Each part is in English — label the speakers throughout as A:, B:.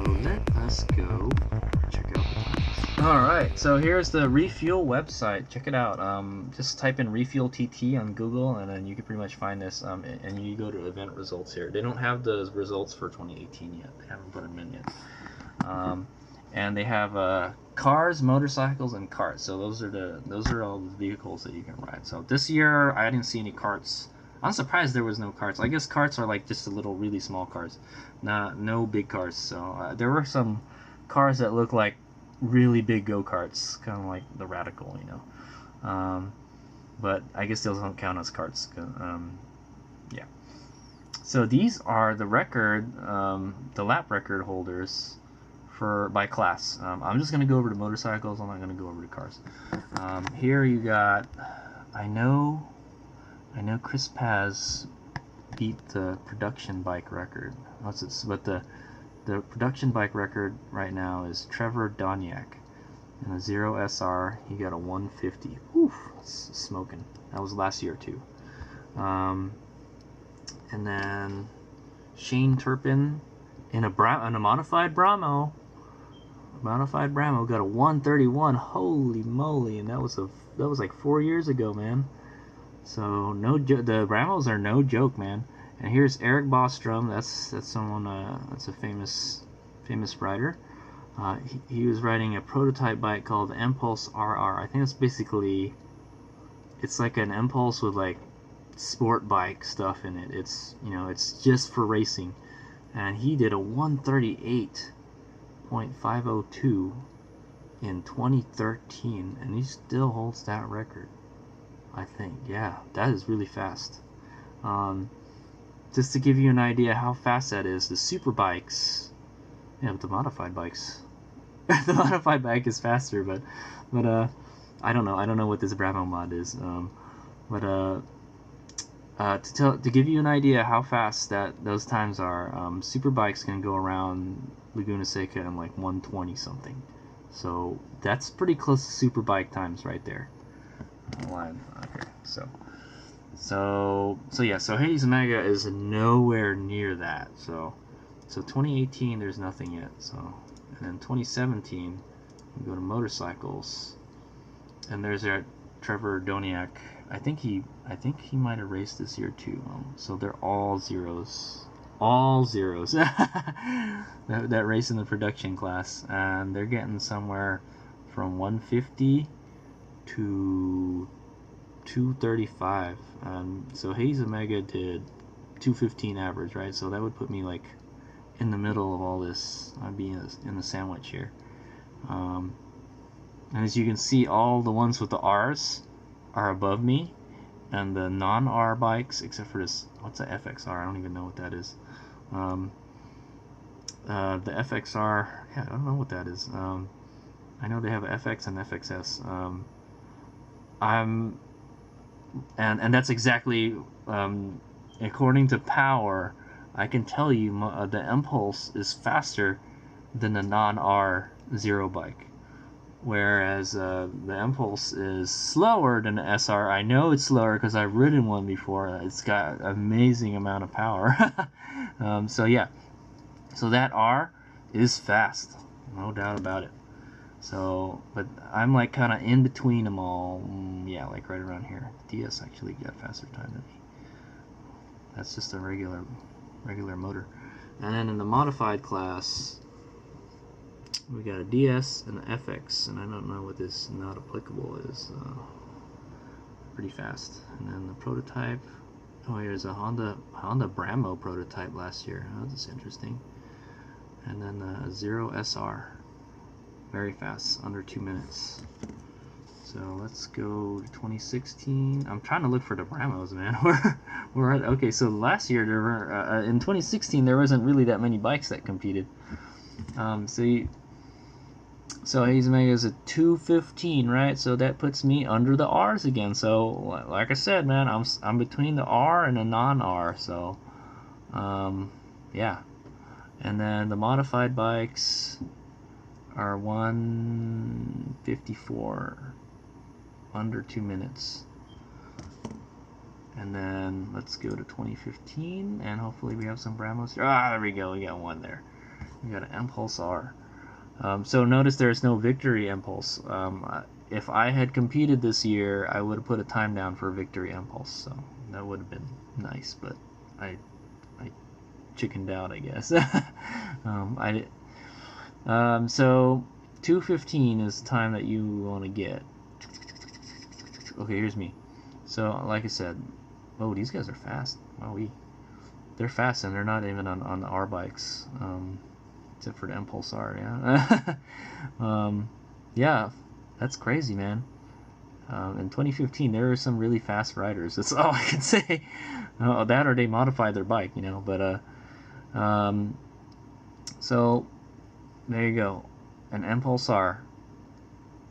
A: let us go check out the times.
B: Alright, so here's the Refuel website. Check it out. Just type in Refuel TT on Google, and then you can pretty much find this. And you go to event results here. They don't have the results for 2018 yet. They haven't put them in yet. And they have cars, motorcycles, and carts. So those are all the vehicles that you can ride. So this year I didn't see any carts. I'm surprised there was no carts. I guess carts are like just really small cars, no big cars. So there were some cars that look like really big go-karts, kind of like the Radical, you know. But I guess those don't count as carts. Yeah. So these are the record, the lap record holders by class. I'm just gonna go over to motorcycles. I'm not gonna go over to cars. Here you got. I know Chris Paz beat the production bike record. But the production bike record right now is Trevor Doniak. In a 0 SR, he got a 150. Oof, smoking. That was last year too. And then Shane Turpin in a modified Brahmo. Modified Brahmo got a 131. Holy moly! And that was like 4 years ago, man. So the Brahmos are no joke, man. And here's Eric Bostrom. That's someone. That's a famous rider. He was riding a prototype bike called the Empulse RR. I think it's basically, it's like an Impulse with like sport bike stuff in it. It's just for racing. And he did a 138.502 in 2013, and he still holds that record. I think, yeah, that is really fast. Just to give you an idea how fast that is, the super bikes, but the modified bikes, the modified bike is faster, but I don't know what this Brahmo mod is, to give you an idea how fast those times are, super bikes can go around Laguna Seca in like 120 something, so that's pretty close to super bike times right there. Line. Okay, so Hades Omega is nowhere near that. So 2018 there's nothing yet. So, and then 2017 we go to motorcycles, and there's our Trevor Doniak. I think he might have raced this year too. So they're all zeros. that race in the production class, and they're getting somewhere from 150 to 235. So Hayes Omega did 215 average, right? So that would put me like in the middle of all this. I'd be in the sandwich here. And as you can see, all the ones with the R's are above me, and the non-R bikes, except for this, what's a FXR? I don't even know what that is. The FXR, yeah, I don't know what that is. I know they have FX and FXS. And that's exactly, according to power, I can tell you the Empulse is faster than the non-R zero bike, whereas the Empulse is slower than the SR. I know it's slower because I've ridden one before. It's got an amazing amount of power. So yeah, so that R is fast, no doubt about it. So, but I'm like kind of in between them all. Yeah, like right around here. DS actually got faster time than me. That's just a regular motor. And then in the modified class, we got a DS and an FX, and I don't know what this not applicable is. Pretty fast. And then the prototype. Oh, here's a Honda Brahmo prototype last year. Oh, that's interesting. And then the 0 SR. Very fast, under 2 minutes. So let's go to 2016. I'm trying to look for the Brahmos, man. Okay, so last year there were in 2016 there wasn't really that many bikes that competed. So Hayes Omega is a 215, right? So that puts me under the R's again. So like I said, man, I'm between the R and the non-R. So yeah. And then the modified bikes are 154, under 2 minutes. And then let's go to 2015, and hopefully we have some Brahmos here. Ah, there we go, we got one there. We got an Empulse R. So notice there's no Victory Empulse. If I had competed this year, I would have put a time down for Victory Empulse. So that would have been nice, but I chickened out, I guess. So 2:15 is the time that you want to get. Okay, here's me. So like I said, oh, these guys are fast. Wow, they're fast, and they're not even on the R bikes, except for the Empulse R. Yeah. Yeah, that's crazy, man. In 2015, there were some really fast riders. That's all I can say. That or they modified their bike, you know. But so there you go. An Empulse R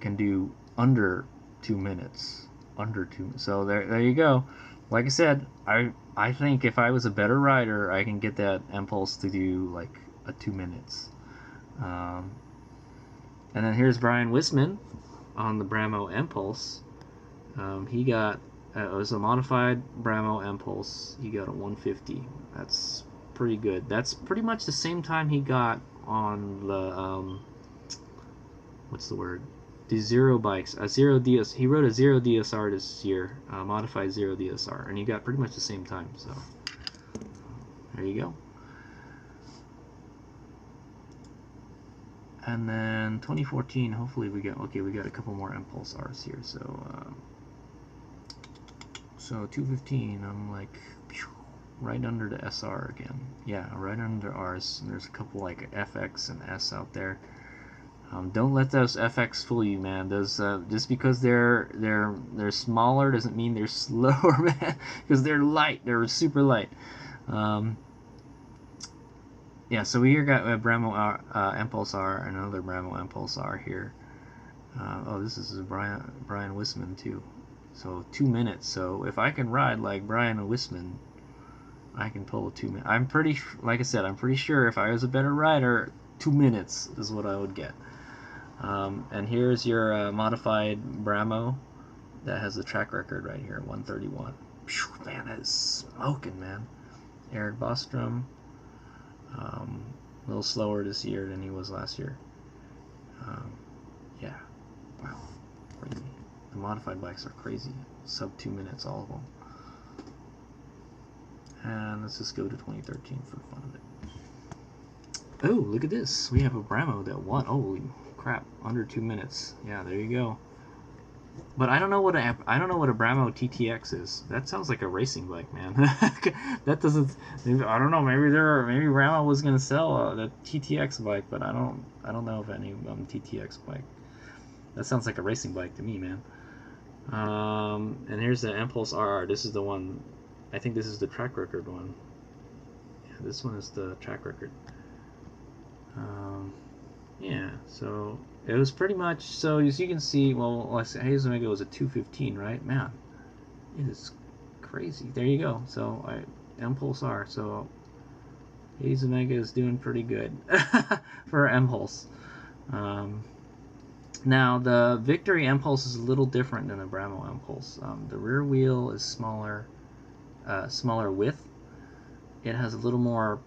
B: can do under 2 minutes. Under 2. So there you go. Like I said, I think if I was a better rider, I can get that Empulse to do like a 2 minutes. And then here's Brian Wisman on the Bramo Empulse. He got it was a modified Bramo Empulse. He got a 150. That's pretty good. That's pretty much the same time he got on the what's the word? The Zero bikes. He rode a Zero DSR this year, modified Zero DSR, and he got pretty much the same time. So there you go. And then 2014, hopefully we got a couple more Empulse R's here. So 215, I'm like right under the SR again. Yeah, right under R's. And there's a couple like FX and S out there. Don't let those FX fool you, man. Those just because they're smaller doesn't mean they're slower, man. Because they're light. They're super light. Yeah, so we here got a Bramo Empulse R, another Bramo Empulse R here. Oh, this is a Brian Wisman too. So 2 minutes. So if I can ride like Brian Wisman, I can pull a 2 minute. Like I said, I'm pretty sure if I was a better rider, 2 minutes is what I would get. And here's your modified Bramo that has the track record right here, 131. Phew, man, that is smoking, man. Eric Bostrom. A little slower this year than he was last year. Yeah, wow, crazy. The modified bikes are crazy. Sub 2 minutes, all of them. And let's just go to 2013 for the fun of it. Oh, look at this. We have a Bramo that won. Holy crap, under 2 minutes. Yeah, there you go. But I don't know what a Bramo TTX is. That sounds like a racing bike, man. That doesn't. I don't know. Maybe Bramo was gonna sell the TTX bike, but I don't know of any TTX bike. That sounds like a racing bike to me, man. And here's the Empulse RR. This is the one. I think this is the track record one. Yeah, this one is the track record. Yeah, so it was pretty much, so as you can see, well, Hayes Omega was a 215, right? Man, it is crazy. There you go. So Empulse R. So Hayes Omega is doing pretty good for Empulse. Now the Victory Empulse is a little different than a Bramo Empulse. The rear wheel is smaller width. It has a little more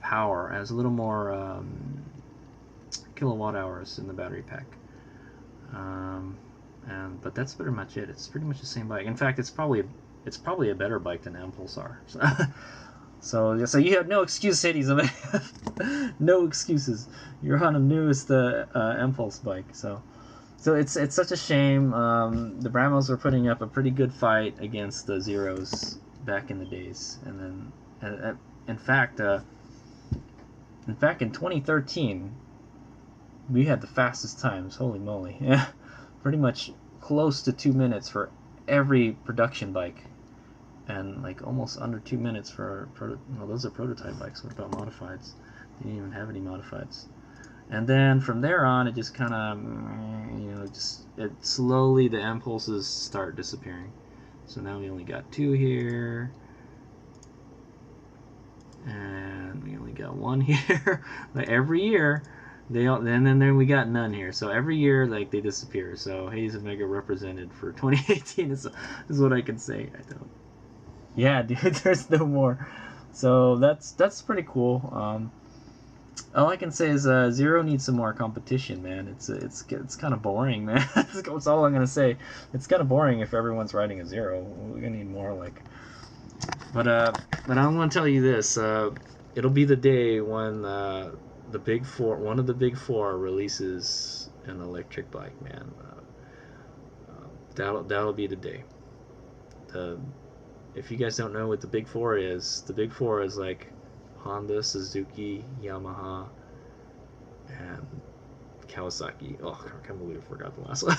B: power. It has a little more kilowatt hours in the battery pack. But that's pretty much it. It's pretty much the same bike. In fact, it's probably a better bike than Empulse R. So you have no excuse, Hades. No excuses. You're on the newest Empulse bike. So it's such a shame. The Bramos were putting up a pretty good fight against the Zeros back in the days, and then in fact in 2013 we had the fastest times. Holy moly! Yeah, pretty much close to 2 minutes for every production bike, and like almost under 2 minutes for those are prototype bikes. What about modifieds? They didn't even have any modifieds. And then from there on, it just kind of, slowly the impulses start disappearing. So now we only got 2 here, and we only got 1 here. Like every year, and then we got none here. So every year, like, they disappear. So Hayes Omega represented for 2018 is what I can say. I don't. Yeah, dude, there's no more. So that's pretty cool. All I can say is Zero needs some more competition, man. It's kind of boring, man. That's all I'm gonna say. It's kind of boring if everyone's riding a Zero. We're gonna need more like. But I'm gonna tell you this. It'll be the day when the big four, one of the big four, releases an electric bike, man. That'll be the day. If you guys don't know what the big four is like Honda, Suzuki, Yamaha, and Kawasaki. Oh, I can't believe I forgot the last one.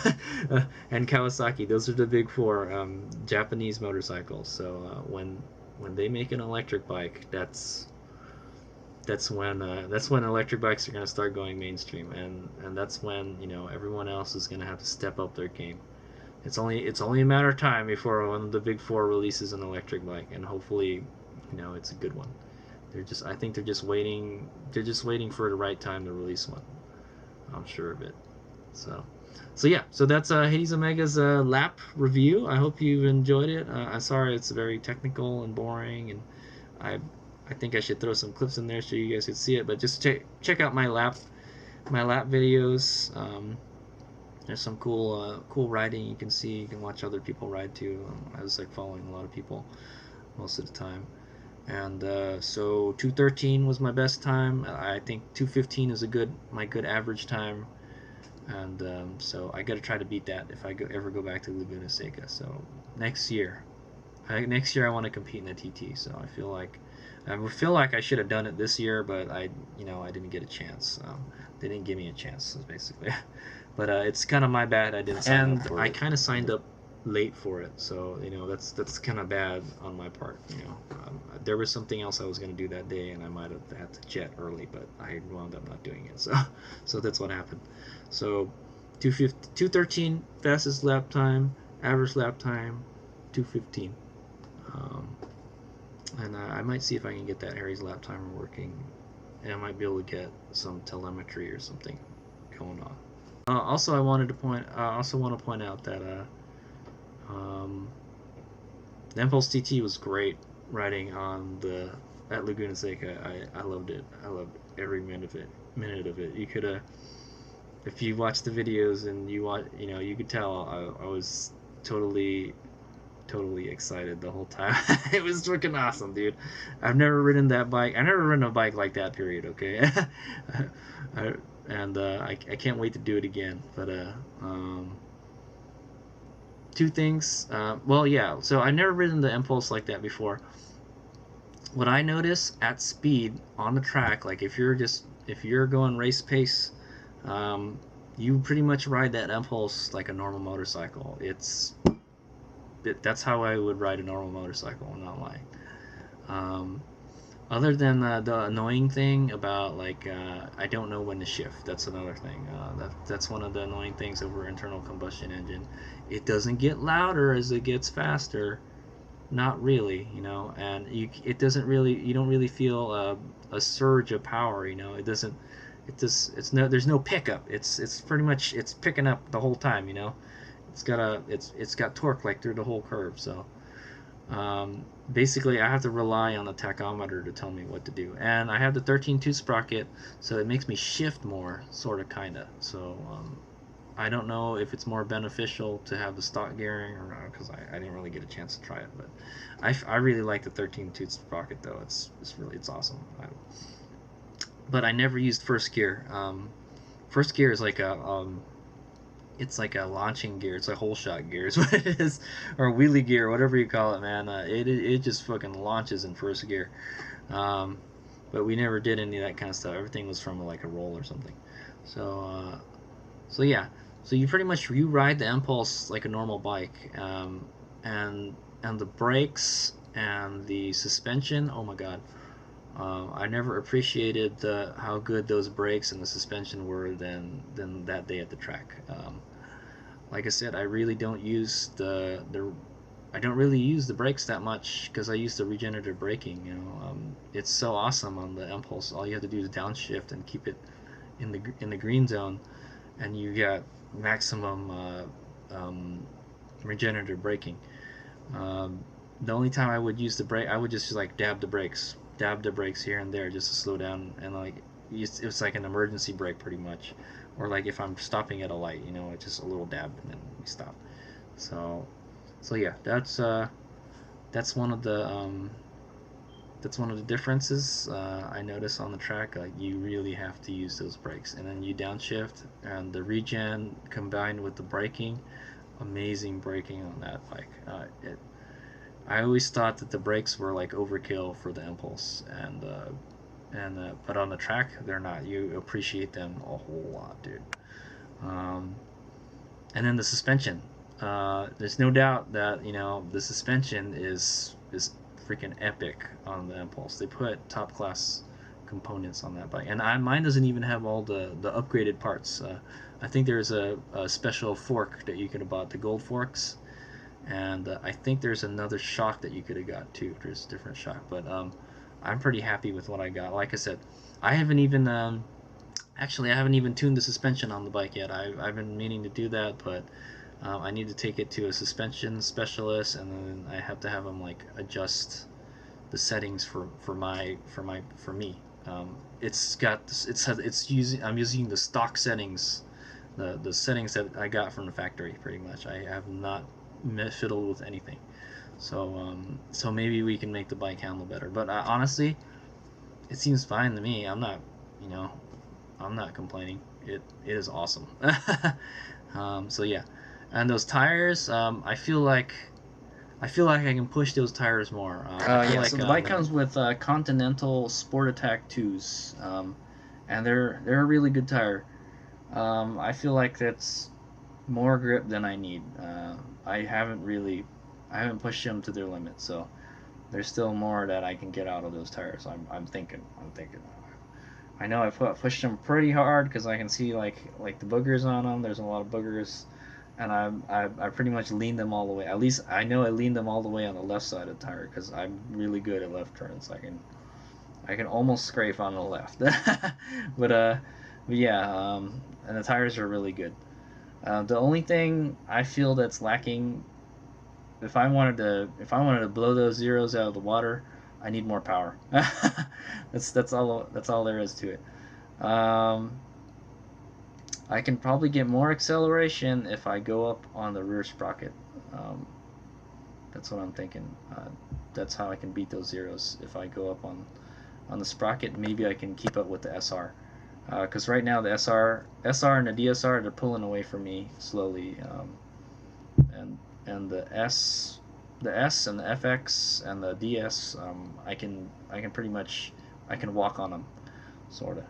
B: And Kawasaki. Those are the big four Japanese motorcycles. So when they make an electric bike, that's when electric bikes are going to start going mainstream, and that's when, you know, everyone else is going to have to step up their game. It's only a matter of time before one of the big four releases an electric bike, and hopefully, you know, it's a good one. I think they're just waiting for the right time to release one. I'm sure of it. So yeah. So that's Hades Omega's lap review. I hope you've enjoyed it. I'm sorry it's very technical and boring, and I think I should throw some clips in there so you guys could see it. But just check out my lap videos. There's some cool riding you can see. You can watch other people ride too. I was like following a lot of people most of the time. And so 2:13 was my best time. I think 2:15 is my good average time. And so I got to try to beat that if I ever go back to Laguna Seca. So next year I want to compete in the TT. So I feel like I should have done it this year, but I didn't get a chance. They didn't give me a chance, basically. But it's kind of my bad I didn't sign up for it. I kind of signed up late for it, so you know that's kind of bad on my part. You know, there was something else I was going to do that day, and I might have had to jet early, but I wound up not doing it. So that's what happened. So 2:13 fastest lap time, average lap time 2:15. And I might see if I can get that Harry's lap timer working, and I might be able to get some telemetry or something going on. Also, I want to point out that the Empulse TT was great riding at Laguna Seca. I loved it. I loved every minute of it. You could if you watch the videos and you could tell I was totally excited the whole time. It was freaking awesome, dude. I've never ridden that bike. I've never ridden a bike like that, period, okay? I can't wait to do it again. But two things. Well, yeah, so I've never ridden the Empulse like that before. What I notice at speed on the track, like if you're going race pace, you pretty much ride that Empulse like a normal motorcycle. That's how I would ride a normal motorcycle, I'm not lying. Other than the annoying thing about I don't know when to shift. That's another thing. That's one of the annoying things over internal combustion engine. It doesn't get louder as it gets faster, not really, you know. And you don't really feel a surge of power, you know. There's no pickup. It's pretty much picking up the whole time, you know. It's got torque like through the whole curve. So basically I have to rely on the tachometer to tell me what to do, and I have the 13 tooth sprocket, so it makes me shift more, sort of, kinda. So I don't know if it's more beneficial to have the stock gearing or not, because I didn't really get a chance to try it. But I really like the 13 tooth sprocket though. It's awesome. But I never used first gear. First gear is like it's like a launching gear. It's a whole shot gear is what it is, or wheelie gear, whatever you call it, man. It just fucking launches in first gear. But we never did any of that kind of stuff. Everything was from like a roll or something. So yeah. So you pretty much ride the Empulse like a normal bike, and the brakes and the suspension. Oh my god. I never appreciated how good those brakes and the suspension were than that day at the track. Like I said, I really don't use the brakes that much because I use the regenerative braking. You know, it's so awesome on the Empulse. All you have to do is downshift and keep it in the green zone, and you got maximum regenerative braking. The only time I would use the brake, I would just like dab the brakes here and there just to slow down, and like it's like an emergency brake pretty much, or like if I'm stopping at a light, you know, it's just a little dab and then we stop. So yeah, that's one of the differences I notice on the track. Like you really have to use those brakes, and then you downshift, and the regen combined with the braking, amazing braking on that bike. I always thought that the brakes were like overkill for the Empulse, but on the track they're not. You appreciate them a whole lot, dude. And then the suspension. There's no doubt that the suspension is freaking epic on the Empulse. They put top class components on that bike, and mine doesn't even have all the upgraded parts. I think there's a special fork that you could have bought, the gold forks, and I think there's another shock that you could have got too. There's a different shock, but I'm pretty happy with what I got. Like I said, I haven't even actually I haven't even tuned the suspension on the bike yet. I've been meaning to do that, but I need to take it to a suspension specialist, and then I have to have them like adjust the settings for me. I'm using the stock settings, the settings that I got from the factory pretty much. I have not fiddled with anything, so maybe we can make the bike handle better. But honestly, it seems fine to me. I'm not complaining. It is awesome. So yeah. And those tires, I feel like I can push those tires more. So the bike comes with Continental Sport Attack 2s, and they're a really good tire. I feel like that's more grip than I need. I haven't pushed them to their limit, so there's still more that I can get out of those tires. I'm thinking. I know I've pushed them pretty hard because I can see like the boogers on them. There's a lot of boogers. And I pretty much leaned them all the way. At least I know I leaned them all the way on the left side of the tire because I'm really good at left turns. I can almost scrape on the left. but yeah, and the tires are really good. The only thing I feel that's lacking, if I wanted to blow those zeros out of the water, I need more power. That's all there is to it. I can probably get more acceleration if I go up on the rear sprocket. That's what I'm thinking. That's how I can beat those zeros. If I go up on the sprocket, maybe I can keep up with the SR. Because right now the SR and the DSR, they're pulling away from me slowly. And the S and the FX and the DS, I can pretty much walk on them, sorta.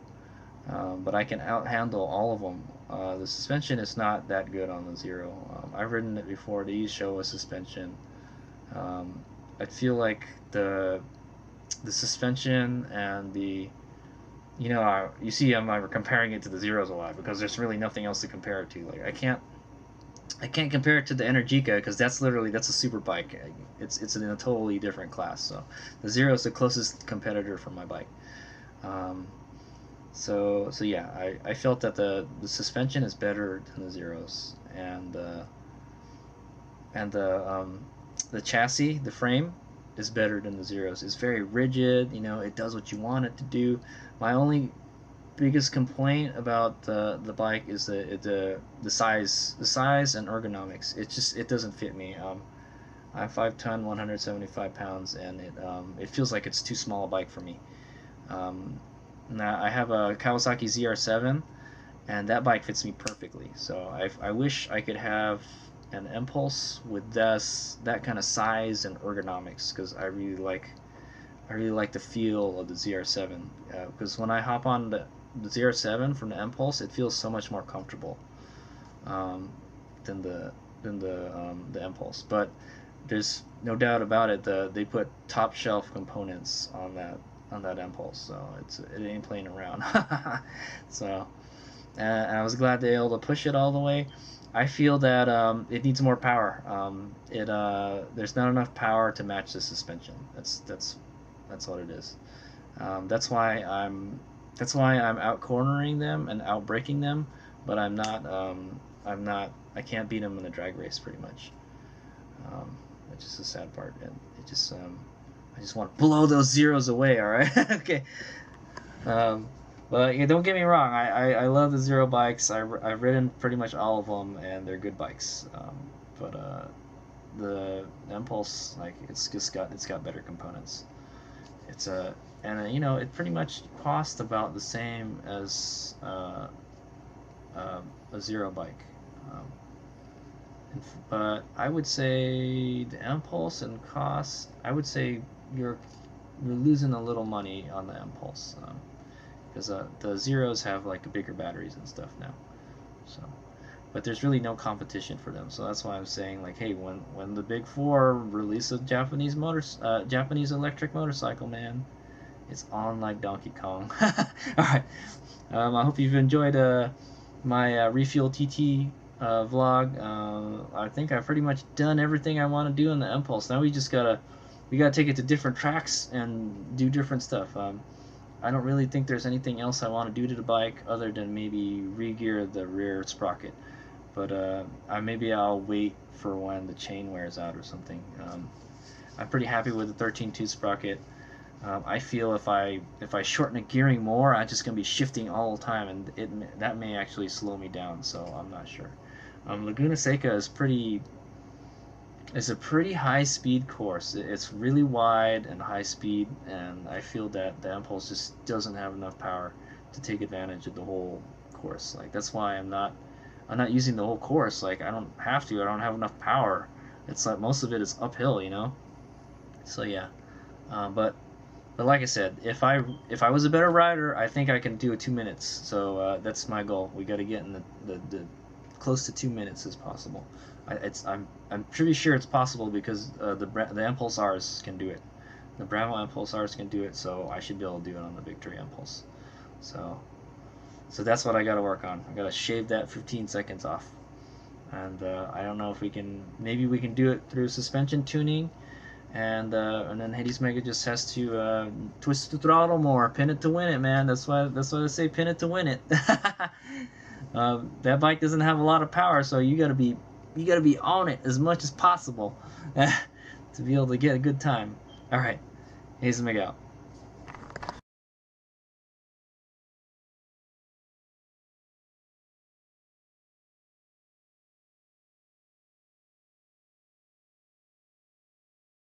B: But I can out-handle all of them. The suspension is not that good on the Zero. I've ridden it before. They used Showa suspension. I feel like the suspension and the you see I'm comparing it to the Zeros a lot because there's really nothing else to compare it to. Like I can't compare it to the Energica because that's a super bike. It's in a totally different class. So the Zero is the closest competitor for my bike. So yeah, I felt that the suspension is better than the Zeros, and the chassis, the frame, is better than the Zeros. It's very rigid. It does what you want it to do. My only biggest complaint about the bike is the size and ergonomics. It doesn't fit me. I'm 5 ton, 175 pounds, and it feels like it's too small a bike for me. Now I have a Kawasaki ZR7, and that bike fits me perfectly. So I wish I could have an Empulse with that kind of size and ergonomics, because I really like the feel of the ZR7. Because when I hop on the ZR7 from the Empulse, it feels so much more comfortable than the Empulse. But there's no doubt about it. They put top shelf components on that Empulse, so it ain't playing around. So, and I was glad they were able to push it all the way. I feel that it needs more power. There's not enough power to match the suspension. That's what it is. That's why I'm out cornering them and out braking them, but I'm not. I can't beat them in a drag race pretty much. It's just the sad part, and it just I just want to blow those zeros away. All right, okay. But But yeah, don't get me wrong. I love the Zero bikes. I've ridden pretty much all of them, and they're good bikes. But the Empulse, like, it's got better components. It's a and you know, it pretty much costs about the same as a Zero bike. Um, but I would say the Impulse and cost, I would say you're losing a little money on the Impulse, because the Zeros have like bigger batteries and stuff now. So, but there's really no competition for them. So that's why I'm saying, like, hey, when the Big Four release a Japanese Japanese electric motorcycle, man, it's on like Donkey Kong. All right. I hope you've enjoyed my Refuel TT vlog. I think I've pretty much done everything I want to do in the Impulse. Now we gotta take it to different tracks and do different stuff. I don't really think there's anything else I want to do to the bike other than maybe re-gear the rear sprocket. But maybe I'll wait for when the chain wears out or something. I'm pretty happy with the 13.2 sprocket. I feel if I shorten the gearing more, I'm just gonna be shifting all the time, and that may actually slow me down. So I'm not sure. Laguna Seca is a pretty high speed course. It's really wide and high speed, and I feel that the Impulse just doesn't have enough power to take advantage of the whole course. Like, that's why I'm not using the whole course. Like, I don't have to. I don't have enough power. It's like most of it is uphill, you know. So yeah, but like I said, if I was a better rider, I think I can do it 2 minutes. So that's my goal. We got to get in the close to 2 minutes as possible. I'm pretty sure it's possible because the Impulse Rs can do it. The Bravo Impulse Rs can do it, so I should be able to do it on the Victory Impulse. So that's what I got to work on. I got to shave that 15 seconds off. And I don't know if maybe we can do it through suspension tuning. And then Hades Mega just has to twist the throttle more, pin it to win it, man. That's why they say pin it to win it. That bike doesn't have a lot of power, so you gotta be on it as much as possible to be able to get a good time. All right, Hades Mega out.